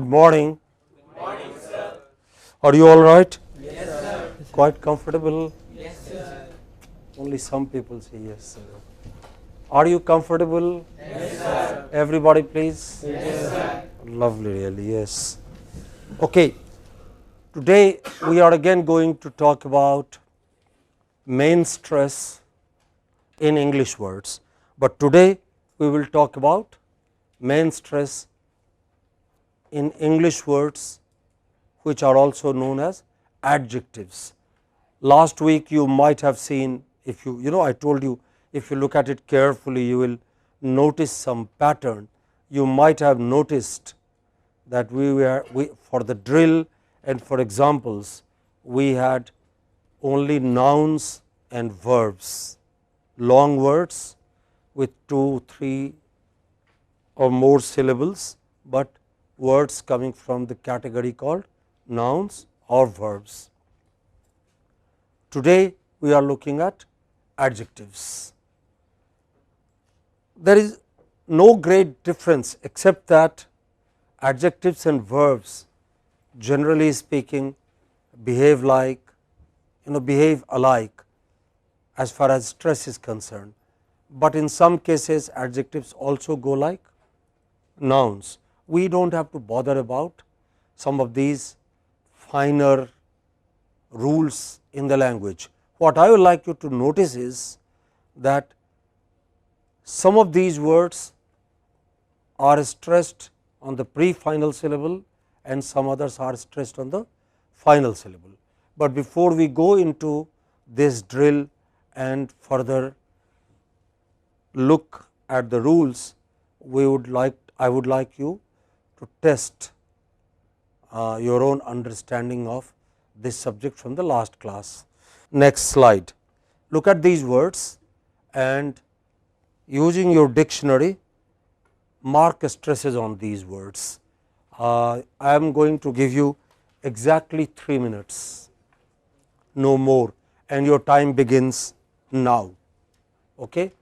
Good morning. Good morning, sir. Are you all right? Yes, sir. Quite comfortable? Yes, sir. Only some people say yes, sir. Are you comfortable? Yes, sir. Everybody, please? Yes, sir. Lovely, really, yes. Okay. Today we are again going to talk about main stress in English words. But today we will talk about main stress in English words which are also known as adjectives. Last week you might have seen, if I told you, if you look at it carefully you will notice some pattern. You might have noticed that we for the drill and for examples we had only nouns and verbs, long words with 2, 3 or more syllables, but words coming from the category called nouns or verbs. Today we are looking at adjectives. There is no great difference except that adjectives and verbs, generally speaking, behave alike as far as stress is concerned, but in some cases adjectives also go like nouns. We do not have to bother about some of these finer rules in the language. What I would like you to notice is that some of these words are stressed on the pre-final syllable and some others are stressed on the final syllable. But before we go into this drill and further look at the rules, I would like you to test your own understanding of this subject from the last class. Next slide. Look at these words and using your dictionary mark stresses on these words. I am going to give you exactly 3 minutes, no more, and your time begins now. Okay?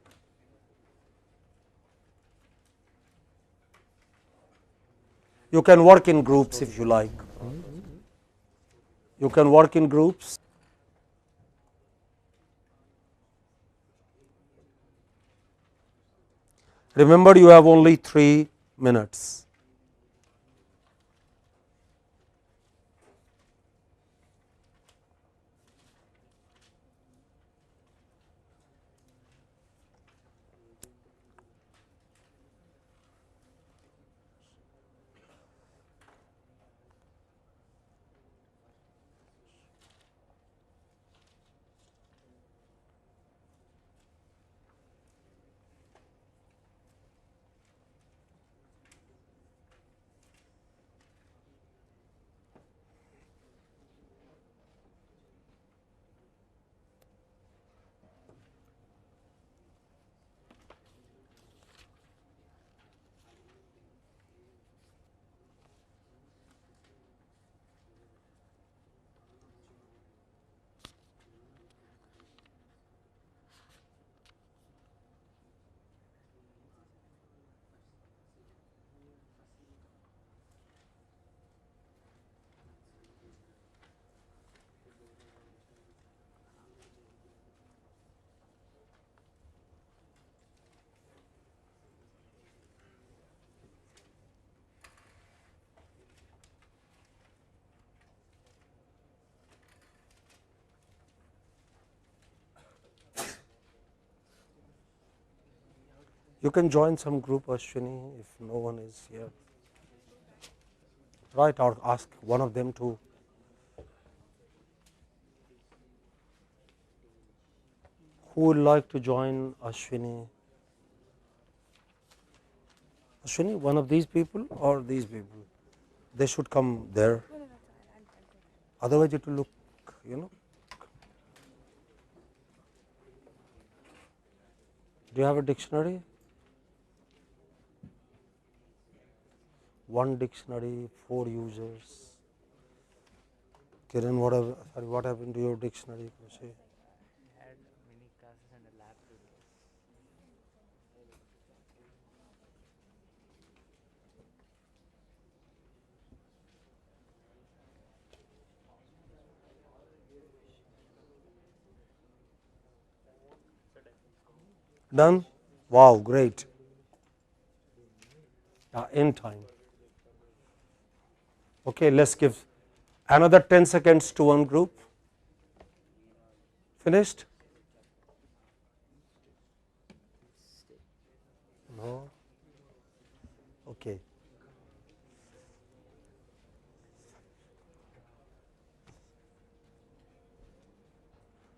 You can work in groups if you like. You can work in groups. Remember, you have only 3 minutes. You can join some group, Ashwini, if no one is here. Right, or ask one of them to. Who would like to join Ashwini? Ashwini, one of these people or these people? They should come there. Otherwise it will look, Do you have a dictionary? One dictionary, 4 users. Kiran, what happened to your dictionary? Had many classes and a lab today. Done? Wow, great. In time. Okay, let's give another 10 seconds to one group. Finished? No? Okay.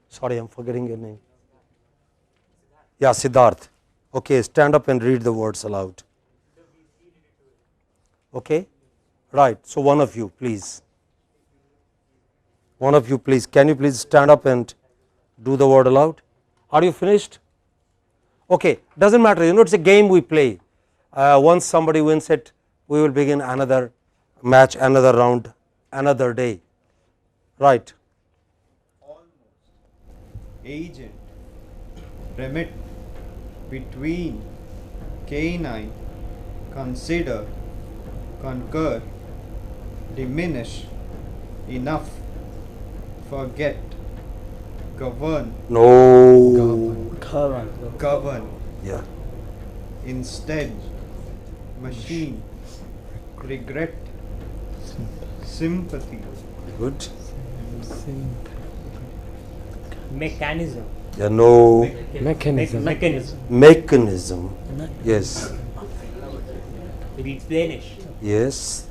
Sorry, I'm forgetting your name. Yeah, Siddharth. Okay, stand up and read the words aloud. Okay? Right. So, one of you, please. One of you, please. Can you please stand up and do the word aloud? Are you finished? Okay. Doesn't matter. You know, it's a game we play. Once somebody wins it, we will begin another match, another round, another day. Right. Agent, remit, between, canine, consider, concur, diminish, enough, forget, govern, No. govern, Yeah. instead, machine, regret, sympathy, Good. Mechanism. Yeah. No. Mechanism. Mechanism. Yes. Replenish. Yes.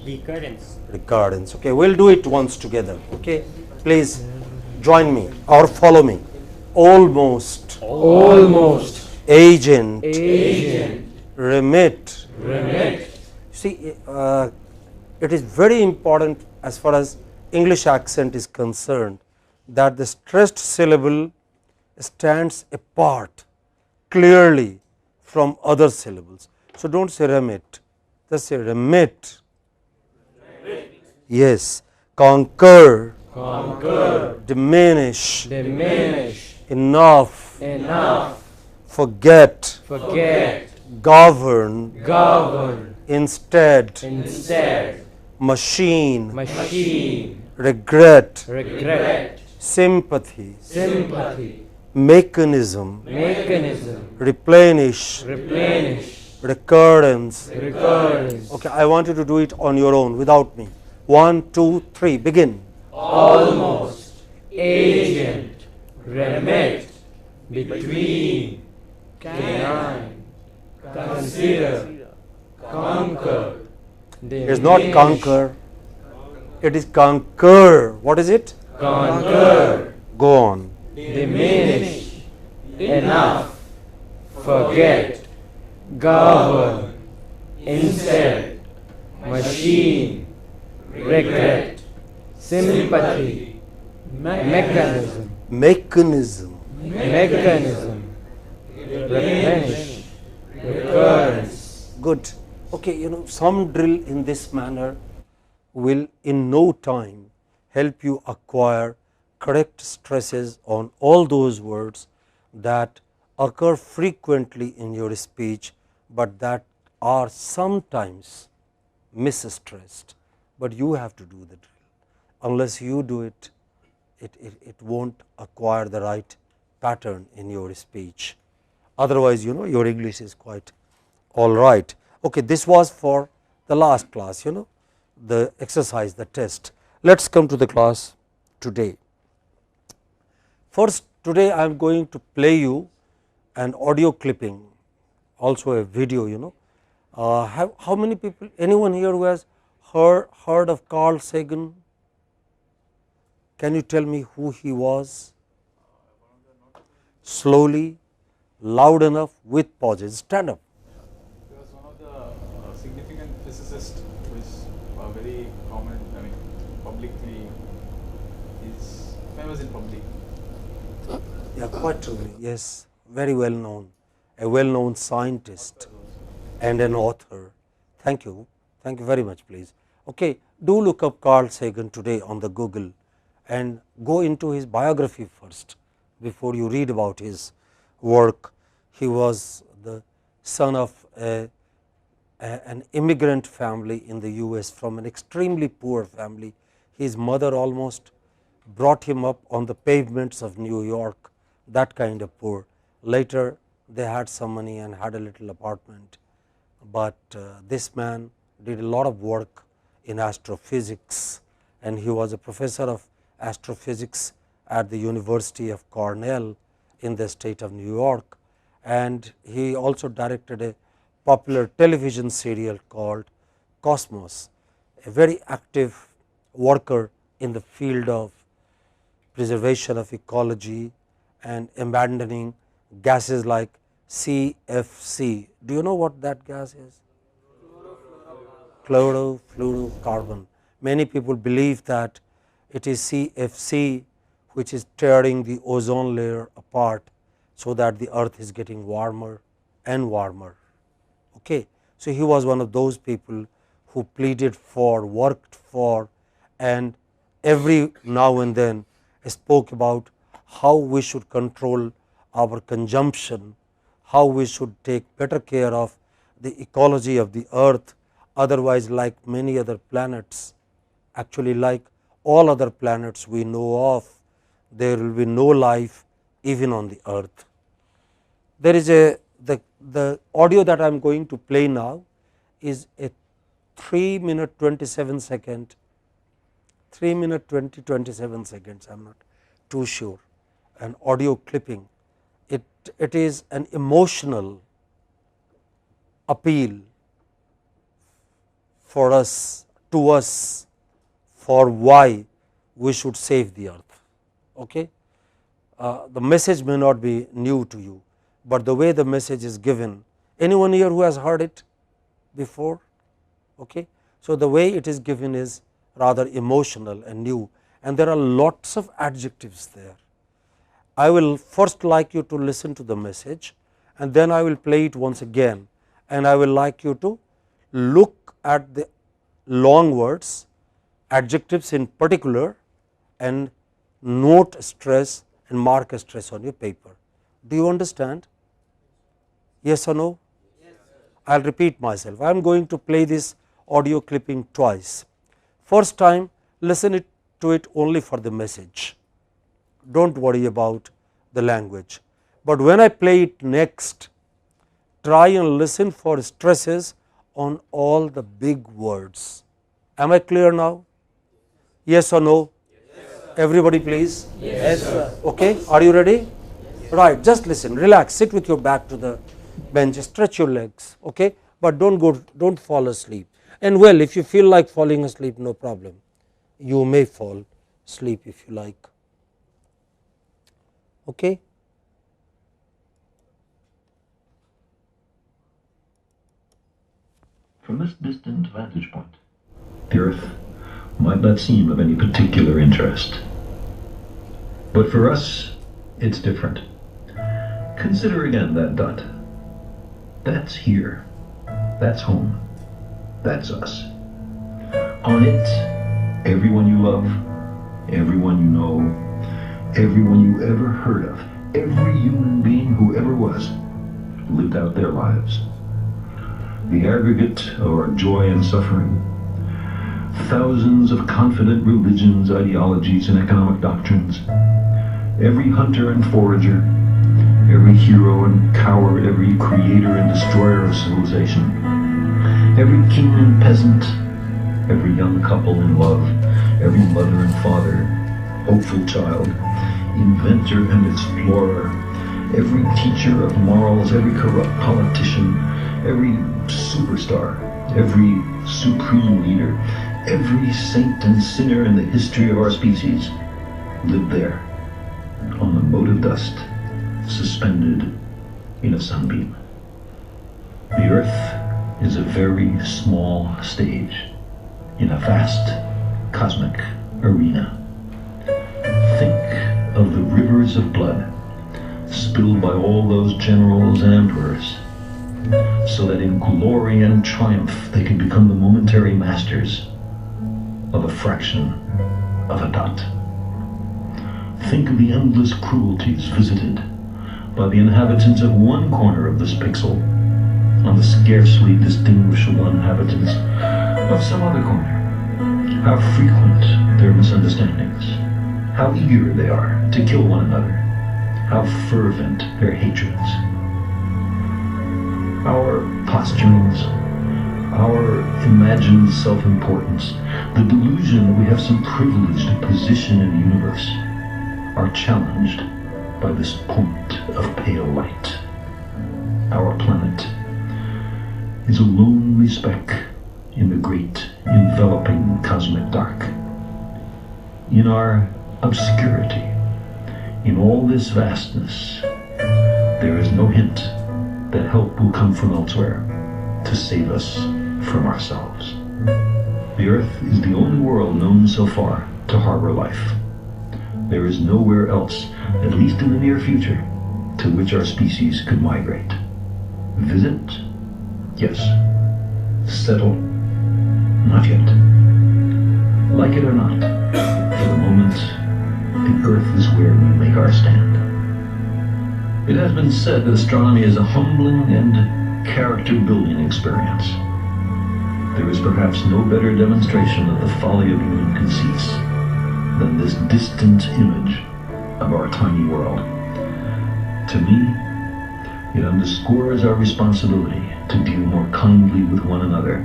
Recurrence. Recurrence. Okay, we'll do it once together. Okay, please join me or follow me. Almost. Almost. Agent. Agent. Remit. Remit. See, it is very important as far as English accent is concerned that the stressed syllable stands apart clearly from other syllables. So, don't say remit, just say remit. Yes. Conquer. Conquer. Diminish. Diminish. Enough. Enough. Forget. Forget. Govern. Govern. Instead. Instead. Machine. Machine. Regret. Regret. Sympathy. Sympathy. Mechanism. Mechanism. Replenish. Replenish. Recurrence. Recurrence. Okay, I want you to do it on your own without me. 1, 2, 3, begin. Almost. Agent. Remit. Between. Canine. Consider. Conquer. It is not conquer, it is conquer. What is it? Conquer. Go on. Diminish. Enough. Forget. Govern. Instead. Machine. Regret. Sympathy. Mechanism. Mechanism. Mechanism. Replenish. Recurrence. Good. Okay, you know, some drill in this manner will in no time help you acquire correct stresses on all those words that occur frequently in your speech, but that are sometimes misstressed. But you have to do the drill. Unless you do it, it won't acquire the right pattern in your speech. Otherwise, you know, your English is quite all right. Okay, this was for the last class, you know, the exercise, the test. Let us come to the class today. First, today I am going to play you an audio clipping, also a video, you know. How many people, anyone here who has heard of Carl Sagan? Can you tell me who he was? Slowly, loud enough, with pauses. Stand up. He was one of the significant physicists who is very prominent, I mean, publicly, he's famous in public. Yeah, quite truly, yes, very well known, a well known scientist and an author. Thank you very much, please. Okay, do look up Carl Sagan today on the Google and go into his biography first before you read about his work. He was the son of an immigrant family in the US, from an extremely poor family. His mother almost brought him up on the pavements of New York, that kind of poor. Later they had some money and had a little apartment, but this man did a lot of work in astrophysics, and he was a professor of astrophysics at the University of Cornell in the state of New York, and he also directed a popular television serial called Cosmos, a very active worker in the field of preservation of ecology and abandoning gases like CFC. Do you know what that gas is? Chlorofluorocarbon. Many people believe that it is CFC which is tearing the ozone layer apart, so that the earth is getting warmer and warmer. Okay. So, he was one of those people who pleaded for, worked for, and every now and then spoke about how we should control our consumption, how we should take better care of the ecology of the earth. Otherwise, like many other planets, actually like all other planets we know of, there will be no life even on the earth. There is the audio that I am going to play now is a 3-minute 27-second, 3-minute 27 seconds, I am not too sure, an audio clipping. It is an emotional appeal for us, to us, for why we should save the earth. Okay? The message may not be new to you, but the way the message is given, anyone here who has heard it before? Okay? So, the way it is given is rather emotional and new, and there are lots of adjectives there. I will first like you to listen to the message, and then I will play it once again, and I will like you to look at the long words, adjectives in particular, and note stress and mark a stress on your paper. Do you understand? Yes or no? Yes, I will repeat myself. I am going to play this audio clipping twice. First time, listen to it only for the message. Do not worry about the language, but when I play it next, try and listen for stresses on all the big words. Am I clear now? Yes or no? Yes, everybody please. Yes, sir. Okay, are you ready? Yes. Right, just listen, relax, sit with your back to the bench, stretch your legs, okay, but don't fall asleep. And well, if you feel like falling asleep, no problem, you may fall asleep if you like. Okay. From this distant vantage point, the Earth might not seem of any particular interest. But for us, it's different. Consider again that dot. That's here. That's home. That's us. On it, everyone you love, everyone you know, everyone you ever heard of, every human being who ever was, lived out their lives. The aggregate of our joy and suffering, thousands of confident religions, ideologies, and economic doctrines, every hunter and forager, every hero and coward, every creator and destroyer of civilization, every king and peasant, every young couple in love, every mother and father, hopeful child, inventor and explorer, every teacher of morals, every corrupt politician, every superstar, every supreme leader, every saint and sinner in the history of our species lived there, on the mote of dust, suspended in a sunbeam. The Earth is a very small stage in a vast cosmic arena. Think of the rivers of blood spilled by all those generals and emperors, so that in glory and triumph they can become the momentary masters of a fraction of a dot. Think of the endless cruelties visited by the inhabitants of one corner of this pixel on the scarcely distinguishable inhabitants of some other corner. How frequent their misunderstandings, how eager they are to kill one another, how fervent their hatreds. our posturings, our imagined self-importance, the delusion that we have some privileged position in the universe, are challenged by this point of pale light. Our planet is a lonely speck in the great enveloping cosmic dark. In our obscurity, in all this vastness, there is no hint that help will come from elsewhere to save us from ourselves. The Earth is the only world known so far to harbor life. There is nowhere else, at least in the near future, to which our species could migrate. Visit? Yes. Settle? Not yet. Like it or not, for the moment, the Earth is where we make our stand. It has been said that astronomy is a humbling and character-building experience. There is perhaps no better demonstration of the folly of human conceits than this distant image of our tiny world. To me, it underscores our responsibility to deal more kindly with one another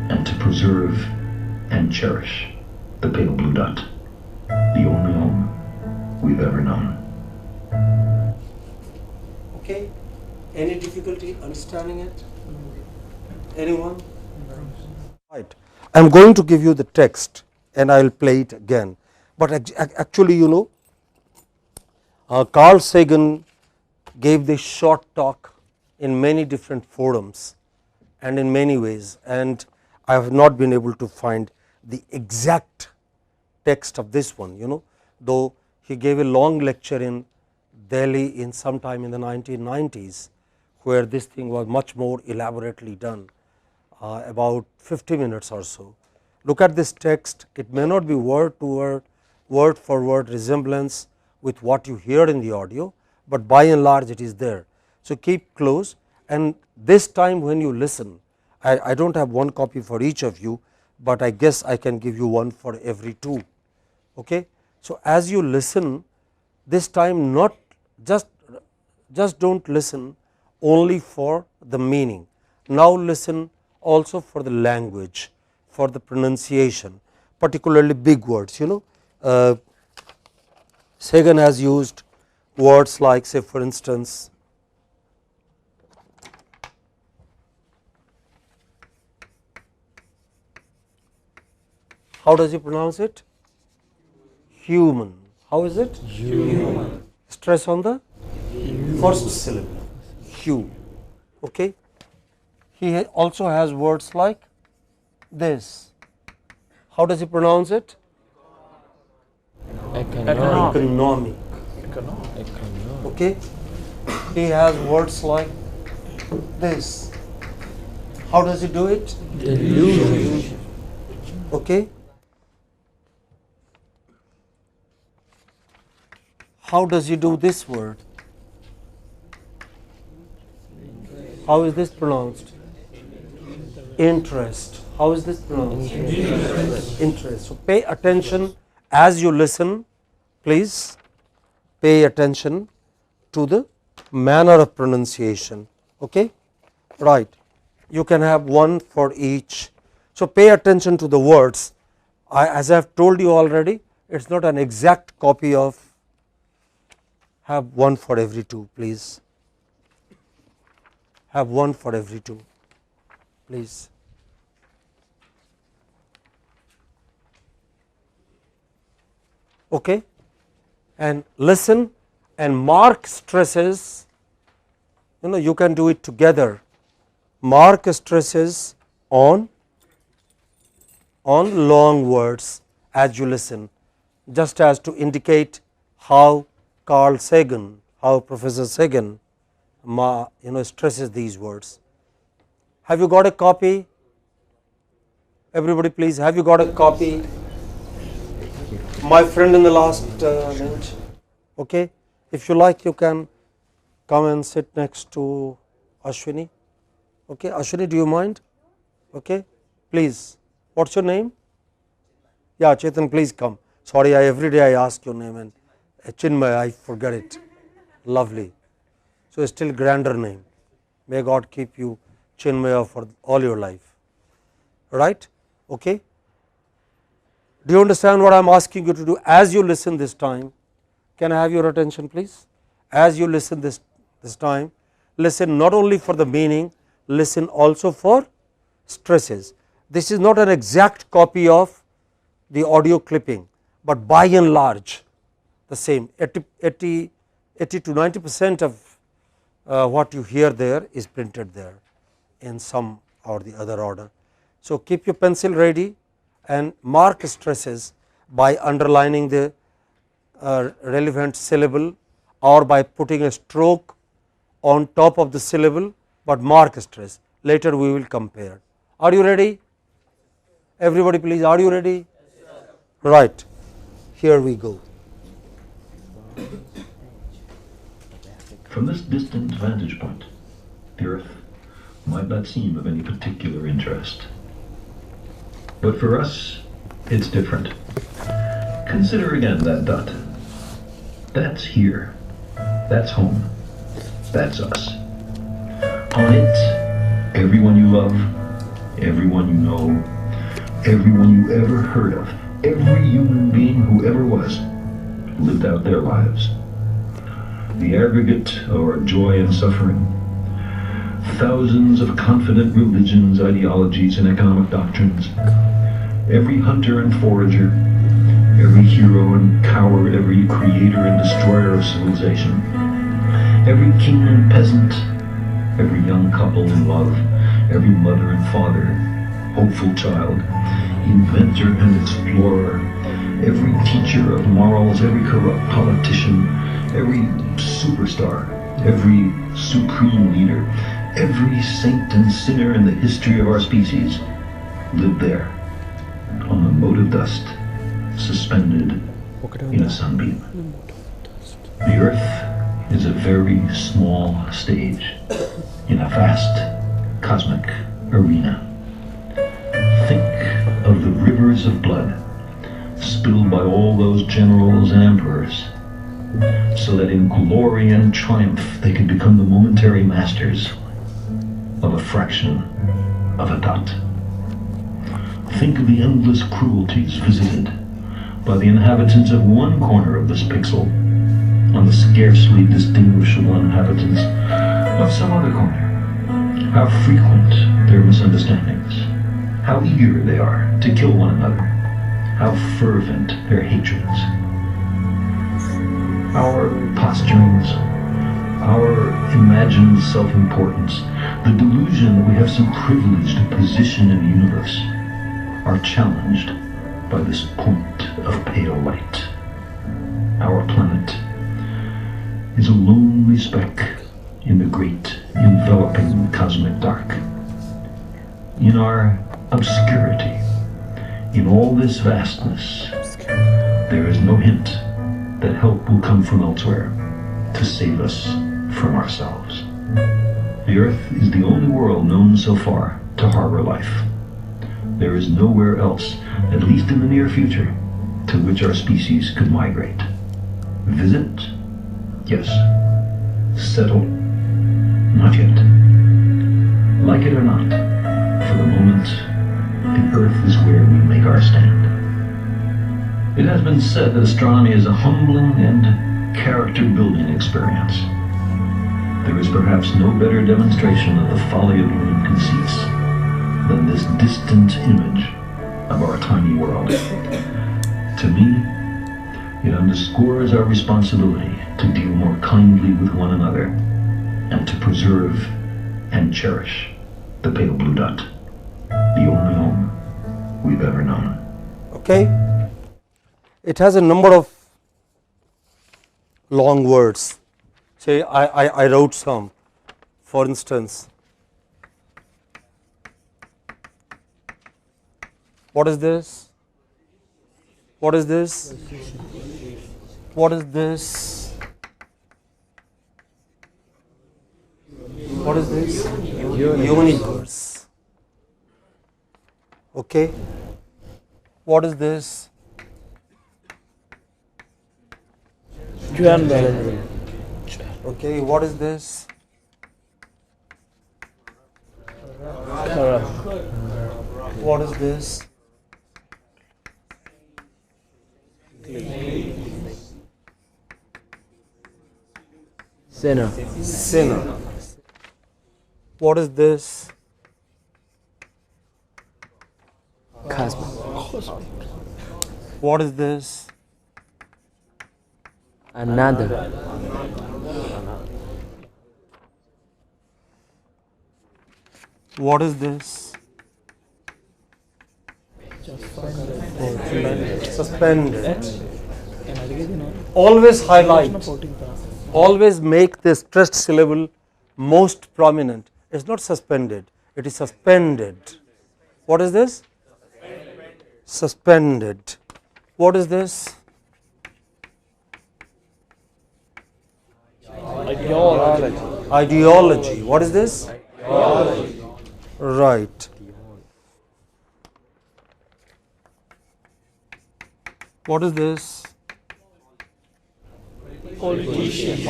and to preserve and cherish the pale blue dot, the only home we've ever known. Okay, any difficulty understanding it? Anyone? Right. I'm going to give you the text and I will play it again. But actually, you know, Carl Sagan gave this short talk in many different forums and in many ways, and I have not been able to find the exact text of this one, you know, though he gave a long lecture in Delhi in sometime in the 1990s, where this thing was much more elaborately done, about 50 minutes or so. Look at this text, it may not be word to word, word for word resemblance with what you hear in the audio, but by and large it is there. So, keep close, and this time when you listen, I do not have one copy for each of you, but I guess I can give you one for every two. Okay. So, as you listen this time, not just do not listen only for the meaning, now listen also for the language, for the pronunciation, particularly big words, you know. Sagan has used words like, say for instance, how does he pronounce it? Human. How is it? Human. Stress on the first syllable, hu. Okay. He also has words like this. How does he pronounce it? Economic. Okay. He has words like this. How does he do it? Delusion. Okay. How does he do this word? How is this pronounced? Interest. How is this pronounced? Interest. So, pay attention as you listen, please pay attention to the manner of pronunciation. Okay? Right. You can have one for each. So, pay attention to the words. As I have told you already, it is not an exact copy of, have one for every two, please. Have one for every two, please. Okay. And listen and mark stresses, you know, you can do it together. Mark stresses on long words as you listen, just as to indicate how Carl Sagan, how Professor Sagan stresses these words. Have you got a copy? Everybody please, have you got a copy? My friend in the last bench. Okay. If you like, you can come and sit next to Ashwini. Okay. Ashwini, do you mind? Okay. Please. What's your name? Yeah, Chetan, please come. Sorry, every day I ask your name, and Chinmay, I forget it. Lovely. So, a still grander name. May God keep you Chinmaya for all your life. Right? Okay. Do you understand what I am asking you to do as you listen this time? Can I have your attention please? As you listen this time, listen not only for the meaning, listen also for stresses. This is not an exact copy of the audio clipping, but by and large the same 80 to 90% of what you hear there is printed there in some or the other order. So, keep your pencil ready and mark stresses by underlining the relevant syllable or by putting a stroke on top of the syllable, but mark stress. Later we will compare. Are you ready? Everybody please, are you ready? Right, here we go. From this distant vantage point, the Earth might not seem of any particular interest. But for us, it's different. Consider again that dot. That's here. That's home. That's us. On it, everyone you love, everyone you know, everyone you ever heard of, every human being who ever was, lived out their lives. The aggregate of our joy and suffering, thousands of confident religions, ideologies, and economic doctrines, every hunter and forager, every hero and coward, every creator and destroyer of civilization, every king and peasant, every young couple in love, every mother and father, hopeful child, inventor and explorer, every teacher of morals, every corrupt politician, every superstar, every supreme leader, every saint and sinner in the history of our species lived there on the mote of dust, suspended in a sunbeam. The Earth is a very small stage in a vast cosmic arena. Think of the rivers of blood spilled by all those generals and emperors, so that in glory and triumph they could become the momentary masters of a fraction of a dot. Think of the endless cruelties visited by the inhabitants of one corner of this pixel on the scarcely distinguishable inhabitants of some other corner. How frequent their misunderstandings, how eager they are to kill one another, how fervent their hatreds. Our posturings, our imagined self-importance, the delusion that we have some privileged position in the universe, are challenged by this point of pale light. Our planet is a lonely speck in the great enveloping cosmic dark. In our obscurity, in all this vastness, there is no hint that help will come from elsewhere to save us from ourselves. The Earth is the only world known so far to harbor life. There is nowhere else, at least in the near future, to which our species could migrate. Visit? Yes. Settle? Not yet. Like it or not, for the moment, the Earth is where we make our stand. It has been said that astronomy is a humbling and character-building experience. There is perhaps no better demonstration of the folly of human conceits than this distant image of our tiny world. To me, it underscores our responsibility to deal more kindly with one another and to preserve and cherish the pale blue dot, the only home we've ever known. Okay. It has a number of long words. Say I wrote some. For instance, what is this? What is this? What is this? What is this? Universe. Okay. What is this? Okay, what is this? What is this? Sinner. Sinner. What is this? Cosmic. What is this? Another. What is this? Suspended. Always highlight. Always make the stressed syllable most prominent. It's not suspended, it is suspended. What is this? Suspended. What is this? Ideology. What is this? Right. What is this? Politician.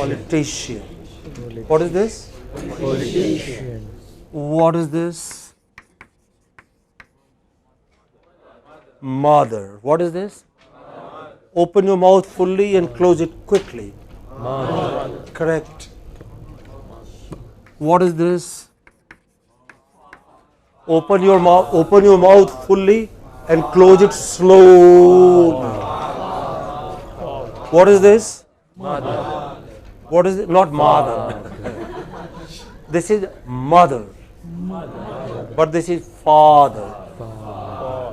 What is this? Politician. What is this? Mother. What is this? Open your mouth fully and close it quickly. Mother. Correct. What is this? Open your mouth fully and close it slowly. What is this? Mother. What is it? Not mother. This is mother. But this is father.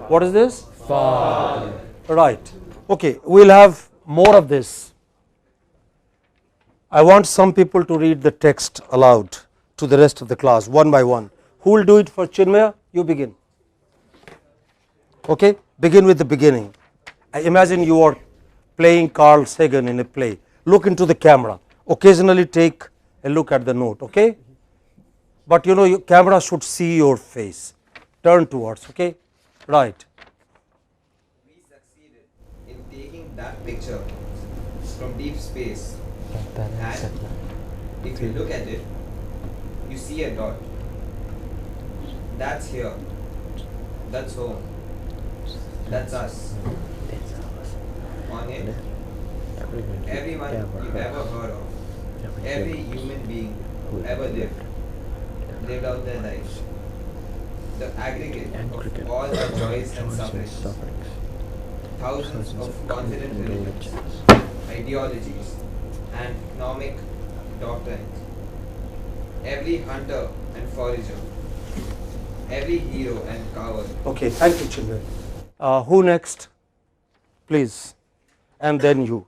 What is this? Father. Right. Okay, we'll have more of this. I want some people to read the text aloud to the rest of the class, one by one. Who will do it for Chinmaya? You begin. Okay, begin with the beginning. I imagine you are playing Carl Sagan in a play. Look into the camera. Occasionally take a look at the note, okay? But you know, your camera should see your face. Turn towards, okay? Right. We succeeded in taking that picture from deep space, and if you look at it, you see a dot. That's here. That's home. That's us. On it, everyone you've ever heard of, every human being who ever lived out their lives. The aggregate of all our joys and sufferings. Thousands of confident religions, ideologies, and economic doctrines. Every hunter and forager, every hero and coward. Okay, thank you, Chinmaya. Who next? Please. And then you.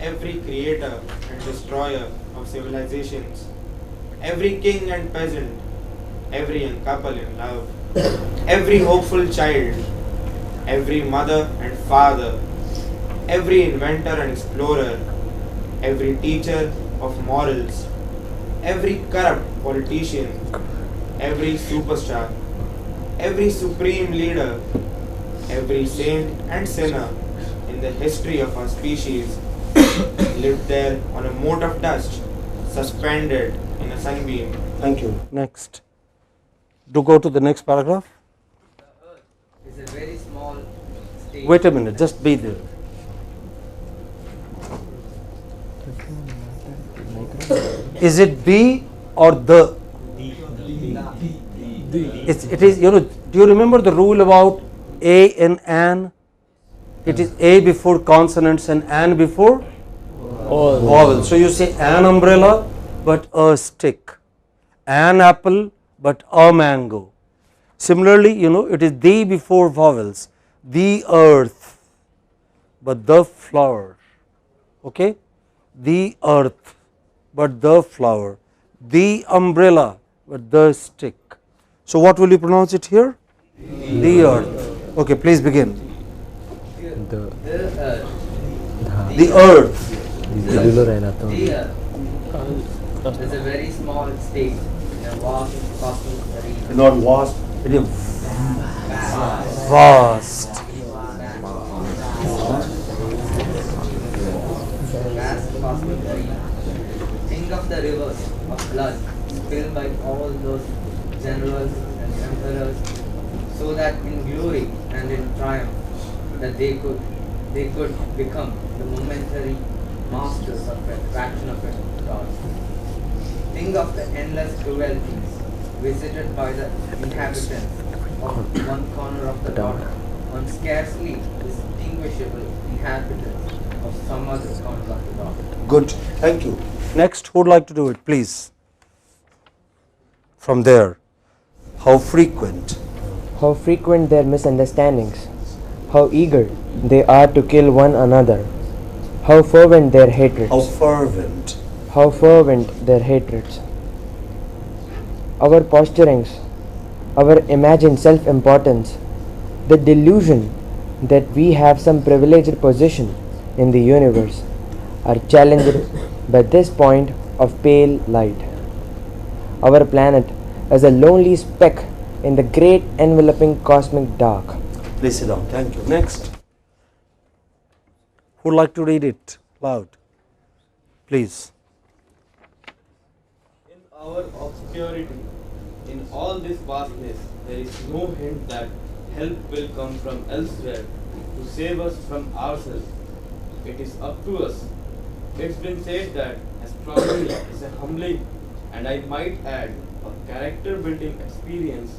Every creator and destroyer of civilizations, every king and peasant, every young couple in love, every hopeful child, every mother and father, every inventor and explorer, every teacher of morals, every corrupt politician, every superstar, every supreme leader, every saint and sinner in the history of our species lived there on a mote of dust, suspended in a sunbeam. Thank you. Next. Do go to the next paragraph. The earth is a very small state. Wait a minute, just be there. Is it be or the? It is, you know, do you remember the rule about A and an? It is A before consonants and an before vowels. So you say an umbrella but a stick, an apple but a mango. Similarly, you know, it is the before vowels, the earth but the flower. Okay, the earth but the flower, the umbrella but the stick. So what will you pronounce it here? The earth. Okay, please begin. The earth. The earth. The earth is a very small state in a vast cosmic region. Not vast, it is vast. Vast cosmic region. Think of the rivers of blood spilled by all those generals and emperors, so that in glory and in triumph, that they could become the momentary masters of a fraction of a God. Think of the endless cruelties visited by the inhabitants of one corner of the daughter, on scarcely distinguishable inhabitants of some other corner of the daughter. Good, thank you. Next, who would like to do it, please? From there, how frequent? How frequent their misunderstandings, how eager they are to kill one another, how fervent their hatreds. How fervent? How fervent their hatreds. Our posturings, our imagined self-importance, the delusion that we have some privileged position in the universe are challenged by this point of pale light. Our planet is a lonely speck in the great enveloping cosmic dark. Please sit down. Thank you. Next. Who would like to read it loud? Please. In our obscurity, in all this vastness, there is no hint that help will come from elsewhere to save us from ourselves. It is up to us. It's been said that astronomy is a humbling, and I might add, a character building experience.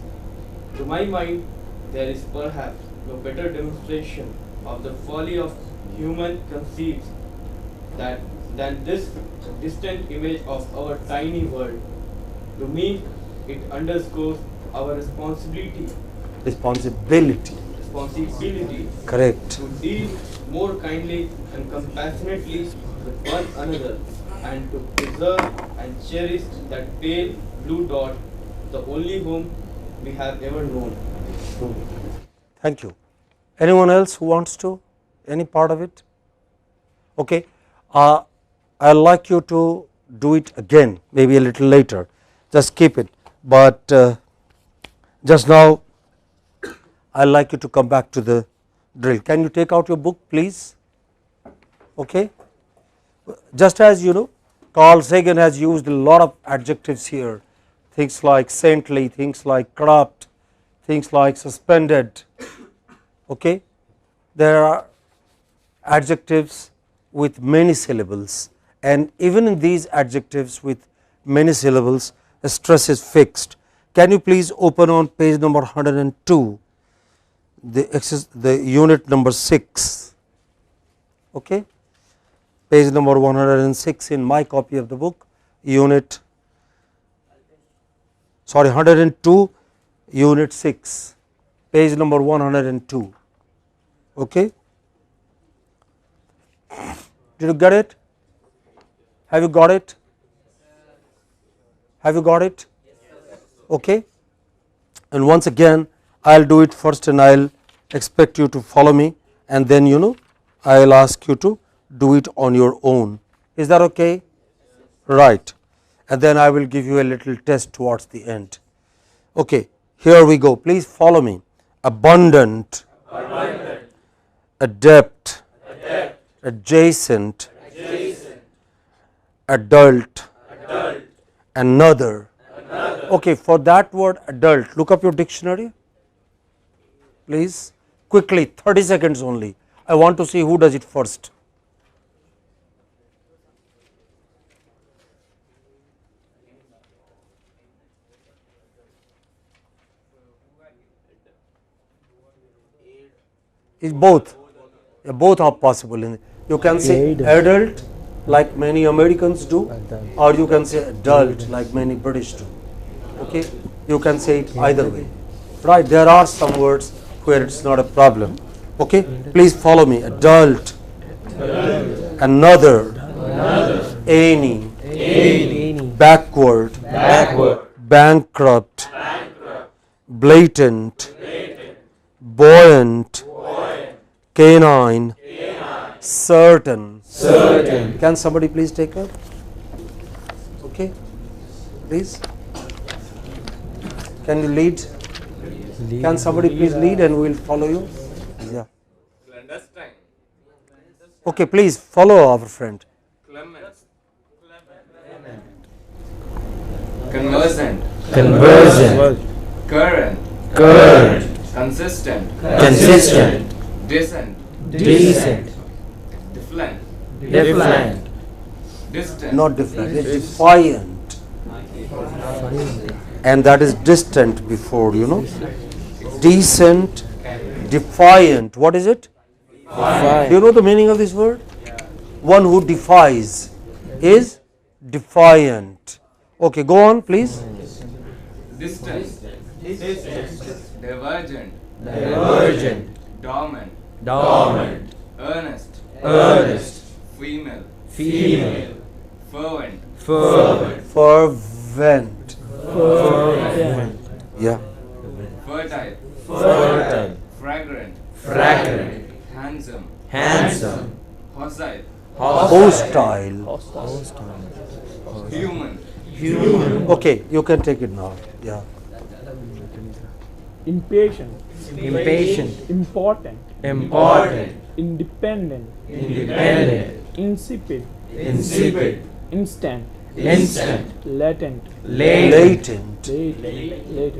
To my mind, there is perhaps no better demonstration of the folly of human conceits than this distant image of our tiny world. To me, it underscores our responsibility. Correct. To deal more kindly and compassionately with one another, and to preserve and cherish that pale blue dot, the only home we have ever known. Thank you. Anyone else who wants to? Any part of it? Okay. I'd like you to do it again, maybe a little later. Just keep it. But just now, I'd like you to come back to the drill. Can you take out your book, please? Okay. Just as you know, Carl Sagan has used a lot of adjectives here. Things like saintly, things like corrupt, things like suspended. Okay. There are adjectives with many syllables, and even in these adjectives with many syllables, the stress is fixed. Can you please open on page number 102, the unit number 6, okay? Page number 106 in my copy of the book, 102, unit 6, page number 102, okay? Did you get it? Have you got it? Have you got it? Okay. And once again, I'll do it first, and I'll expect you to follow me, and then I'll ask you to do it on your own. Is that okay? Right. And then I will give you a little test towards the end. Okay. Here we go. Please follow me. Abundant. Adept. Adjacent. Adult. Another. Okay, for that word adult, look up your dictionary, please, quickly, 30 seconds only. I want to see who does it first. Is both. Yeah, both are possible. You can say adult like many Americans do, or you can say adult like many British do. Okay, you can say it either way. Right, there are some words where it's not a problem. Okay, please follow me. Adult, another, any, backward, bankrupt, blatant, buoyant, canine, certain. Can somebody please take her? Okay, please. Can you lead? Can somebody please lead, and we will follow you? Yeah. Clandestine. Okay, please follow our friend. Clement. Conversant. Conversion. Current. current, Consistent. consistent, Decent. decent, Defiant. defiant, Distant. not different, it's defiant. And that is distant before, you know. Decent, defiant. What is it? Do you know the meaning of this word? One who defies is defiant. Okay, go on, please. Distant. Divergent. divergent, Dormant. dormant, Earnest. earnest, Female. female, Fervent. fervent, Fervent. fervent, Yeah. Fertile. fertile, Fragrant. fragrant, Handsome. handsome, Hostile. Hostile. Human. human, Okay, you can take it now. Yeah. impatient, impatient, important, important, independent, independent, insipid, insipid, instant, instant, latent, latent, latent,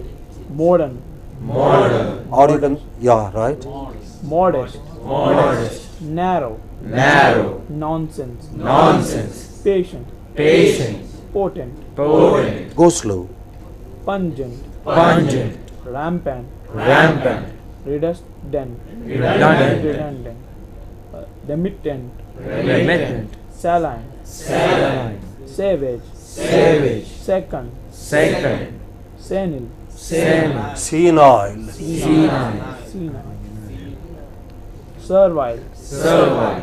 modern, modern, Or you can, yeah, right. modest, modest, narrow, narrow, nonsense, nonsense, patient, patient, potent, potent, Go slow. pungent, pungent, rampant, rampant, redundant, redundant, remittent, remittent, saline, saline, savage, savage, second, second, senile, senile, Senile. senile, senile, servile, servile,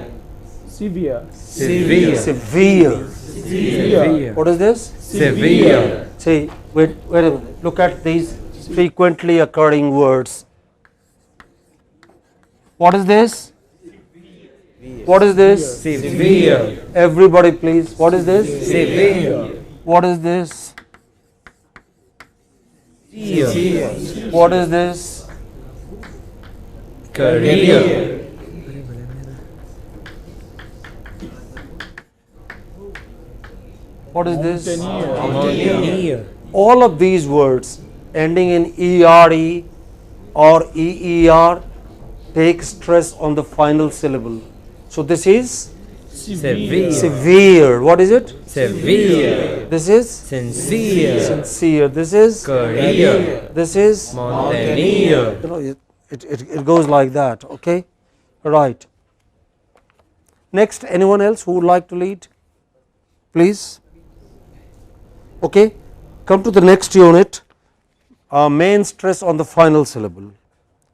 severe, severe, Severe. severe, What is this? severe, See, wait a minute. Look at these frequently occurring words. What is this? What is this? severe, Everybody please. What is this? severe, What is this? severe, What is this? career, What is this? mountaineer, All of these words ending in ERE or EER take stress on the final syllable. So this is severe, severe. What is it? severe, This is sincere, sincere. This is career, this is mountaineer, you know it goes like that. Okay, right. Next, anyone else who would like to lead, please? Okay, come to the next unit. Main stress on the final syllable.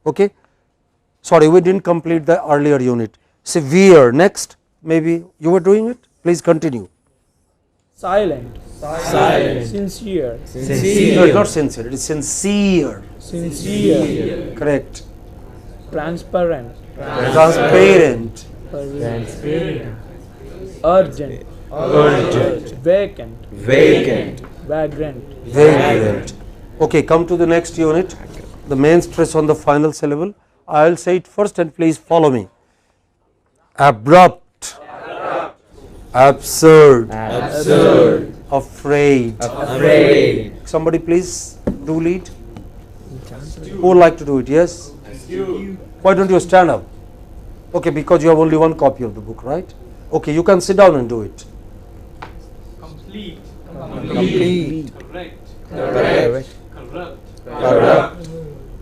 Okay, sorry, we didn't complete the earlier unit. Severe. Next, maybe you were doing it. Please continue. silent, silent, sincere, No, sincere, not sincere. It is sincere. sincere, Correct. transparent, Transparent. transparent, urgent, urgent, vacant, vacant, vagrant, Vagrant. Okay, come to the next unit. The main stress on the final syllable. I will say it first and please follow me. Abrupt. Absurd. absurd, Afraid. afraid, Somebody please do lead. Who would like to do it? Yes? Why don't you stand up? Okay, because you have only one copy of the book, right? Okay, you can sit down and do it. Complete. complete, Correct. correct, Corrupt. corrupt,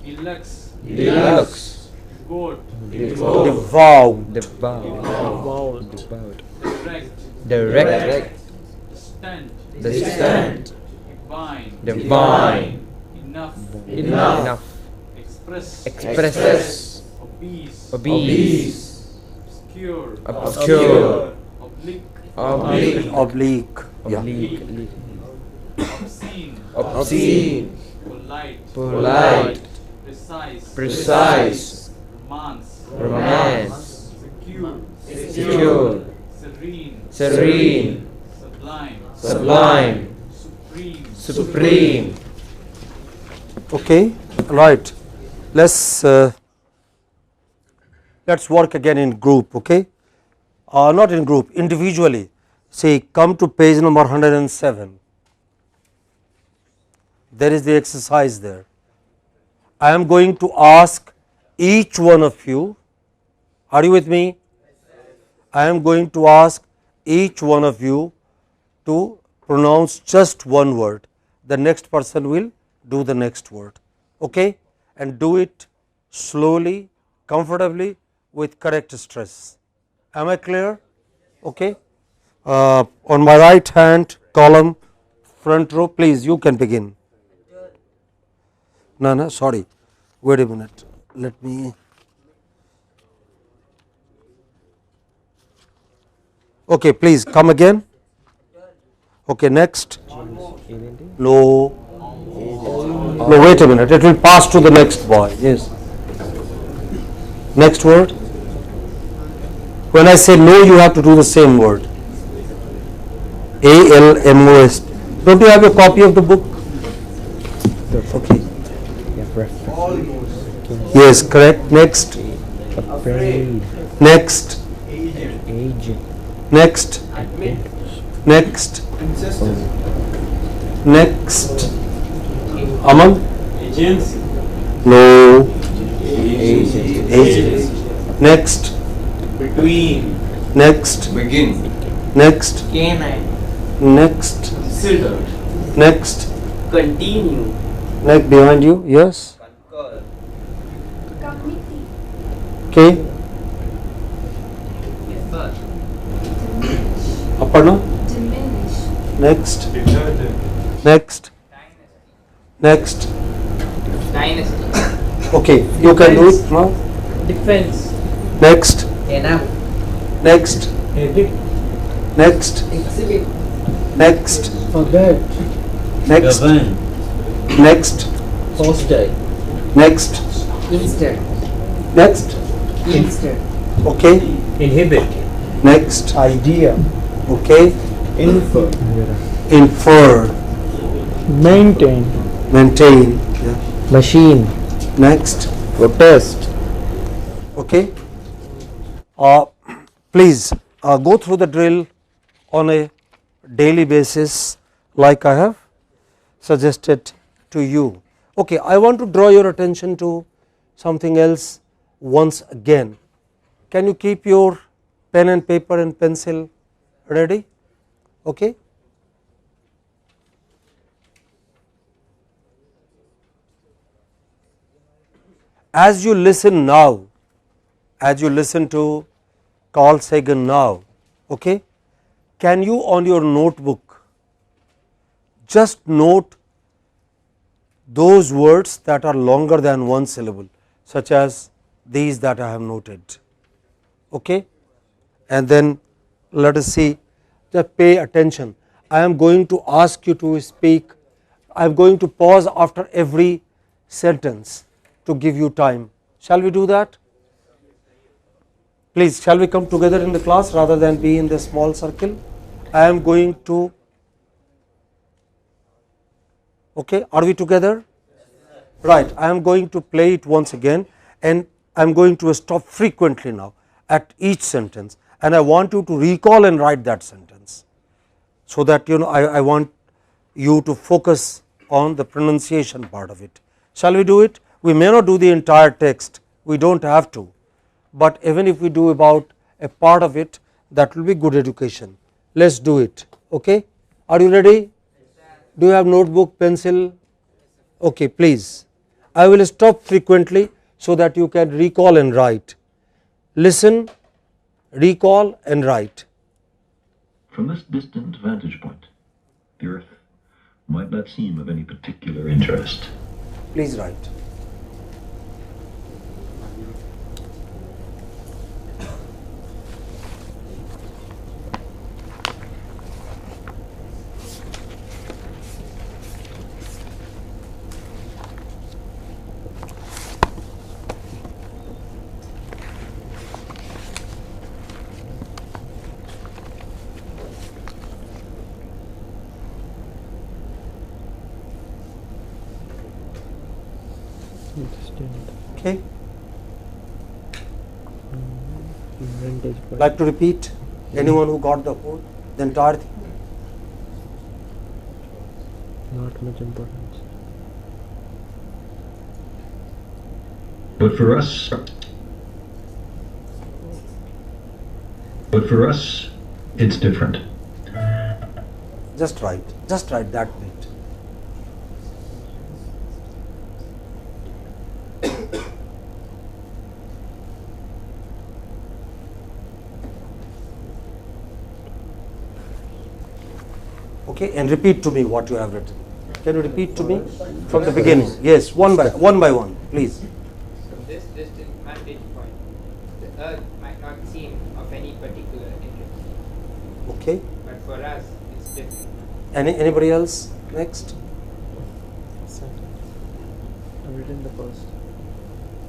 Deluxe. deluxe, Goat. devout, Devout. devout, Direct. direct, Distant. distant, Divine. divine, Enough. enough, Express. express, Obese. obese, Obscure. obscure, Oblique. oblique, Oblique. Yeah. oblique, Obscene. obscene, Polite. polite, Precise. precise, Romance. romance, Secure. secure, Serene. serene, Sublime. sublime, Supreme. supreme. Okay, right. Let's work again in group. Okay, not in group, individually. See, come to page number 107. There is the exercise there. I am going to ask each one of you, are you with me? I am going to ask each one of you to pronounce just one word. The next person will do the next word. Okay? And do it slowly, comfortably, with correct stress. Am I clear? Okay? On my right hand column, front row, please, you can begin. No, sorry. Wait a minute. Let me. Okay, please come again. Okay, next. No. No, wait a minute. It will pass to the next boy. Yes. Next word. When I say no, you have to do the same word. ALMOS. Don't you have a copy of the book? Okay. Yes, correct. Next. Next. Next. Next. Next. Aman? Agency. No. Agency. Next. Between. Next. Begin. Next. Canine. Next. Consider. Next. Continue. Next behind you. Yes. Committee. Okay. Yes, sir. Aparna. Diminish. Next. Detergent. Next. Next. Dynasty. Okay. You can do it now. Defense. Next. Enough. Next. Edit. Next. Exhibit. Next. Forget. Next. Govern. Next. Foster. Next. Instead. Next. Instead. Okay. Inhibit. Next. Idea. Okay. Infer. Infer. Maintain. Maintain. Yeah. Machine. Next. Protest. Okay. Please go through the drill on a daily basis like I have suggested to you. Okay, I want to draw your attention to something else once again. Can you keep your pen and paper and pencil ready? Okay. As you listen now, as you listen to Carl Sagan now, okay, can you on your notebook just note those words that are longer than one syllable, such as these that I have noted, okay, and then let us see, just pay attention. I am going to ask you to speak, I am going to pause after every sentence to give you time. Shall we do that? Please, shall we come together in the class rather than be in the small circle? I am going to, okay, are we together? Right, I am going to play it once again and I am going to stop frequently now at each sentence, and I want you to recall and write that sentence, so that I want you to focus on the pronunciation part of it. Shall we do it? We may not do the entire text, we do not have to, but even if we do about a part of it, that will be good education. Let us do it. Okay? Are you ready? Do you have notebook, pencil? Okay, please. I will stop frequently so that you can recall and write. Listen, recall and write. From this distant vantage point, the Earth might not seem of any particular interest. Please write. Okay. Like to repeat? Anyone who got the whole, the entire thing? Not much importance. But for us, it's different. Just write that bit. Okay, and repeat to me what you have written. Can you repeat to me from the beginning? Yes, one by one, please. From this distant vantage point, the earth might not seem of any particular interest. Okay. But for us, it's different. Anybody else? Next. I've written the first.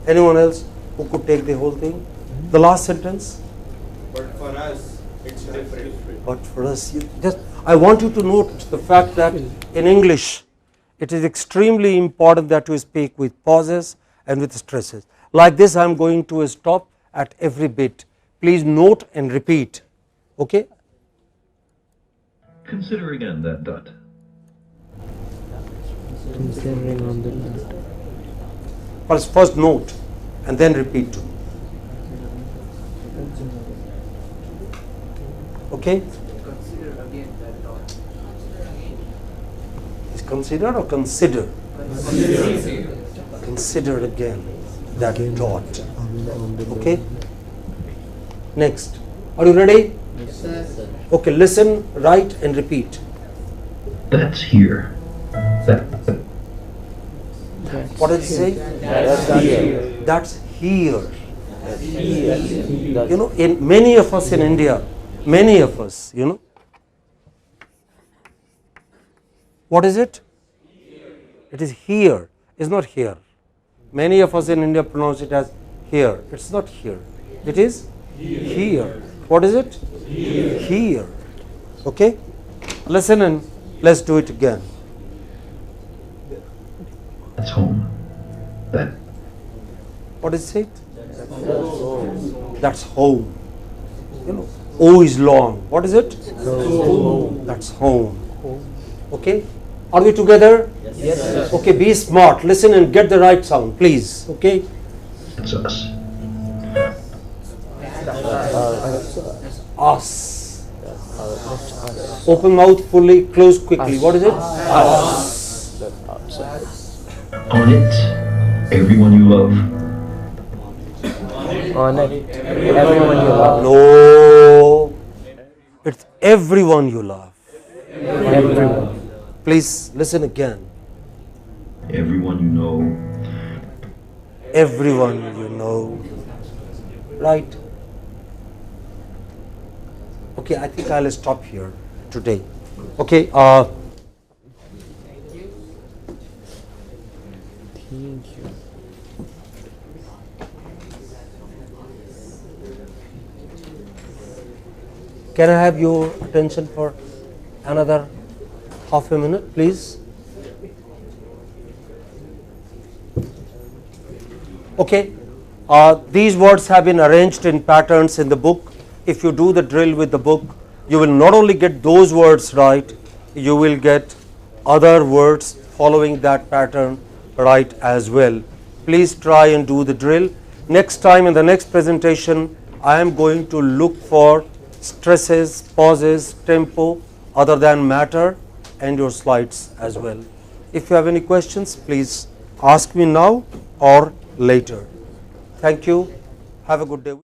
Anyone else who could take the whole thing? The last sentence. But for us, it's different. But for us, I want you to note the fact that in English, it is extremely important that you speak with pauses and with stresses. Like this, I am going to stop at every bit. Please note and repeat. Okay? Consider again that dot. Considering on the dot. First note and then repeat to me. Okay? Consider again that dot. Is consider or consider? Consider again that dot. Okay? Next. Are you ready? Yes, sir. Okay, listen, write and repeat. That's here. What did it say? That's here. That's here. You know, in many of us in India, many of us, you know. What is it? It is here. It's not here. Many of us in India pronounce it as here. It's not here. It is here. What is it? Here. Okay? Listen and let's do it again. That's home. What is it? That's home. You know, O is long. What is it? That's home. Okay? Are we together? Yes, sir. Okay, be smart. Listen and get the right sound, please. Okay? That's us. Us. Open mouth fully, close quickly. What is it? Us. On it, everyone you love. On it, everyone you love. No. It's everyone you love. Everyone. Please listen again. Everyone you know. Everyone you know. Right? Okay, I think I'll stop here today. Okay, Thank you. can I have your attention for another half a minute, please? Okay, these words have been arranged in patterns in the book. If you do the drill with the book, you will not only get those words right, you will get other words following that pattern right as well. Please try and do the drill. Next time in the next presentation, I am going to look for stresses, pauses, tempo other than matter and your slides as well. If you have any questions, please ask me now or later. Thank you. Have a good day.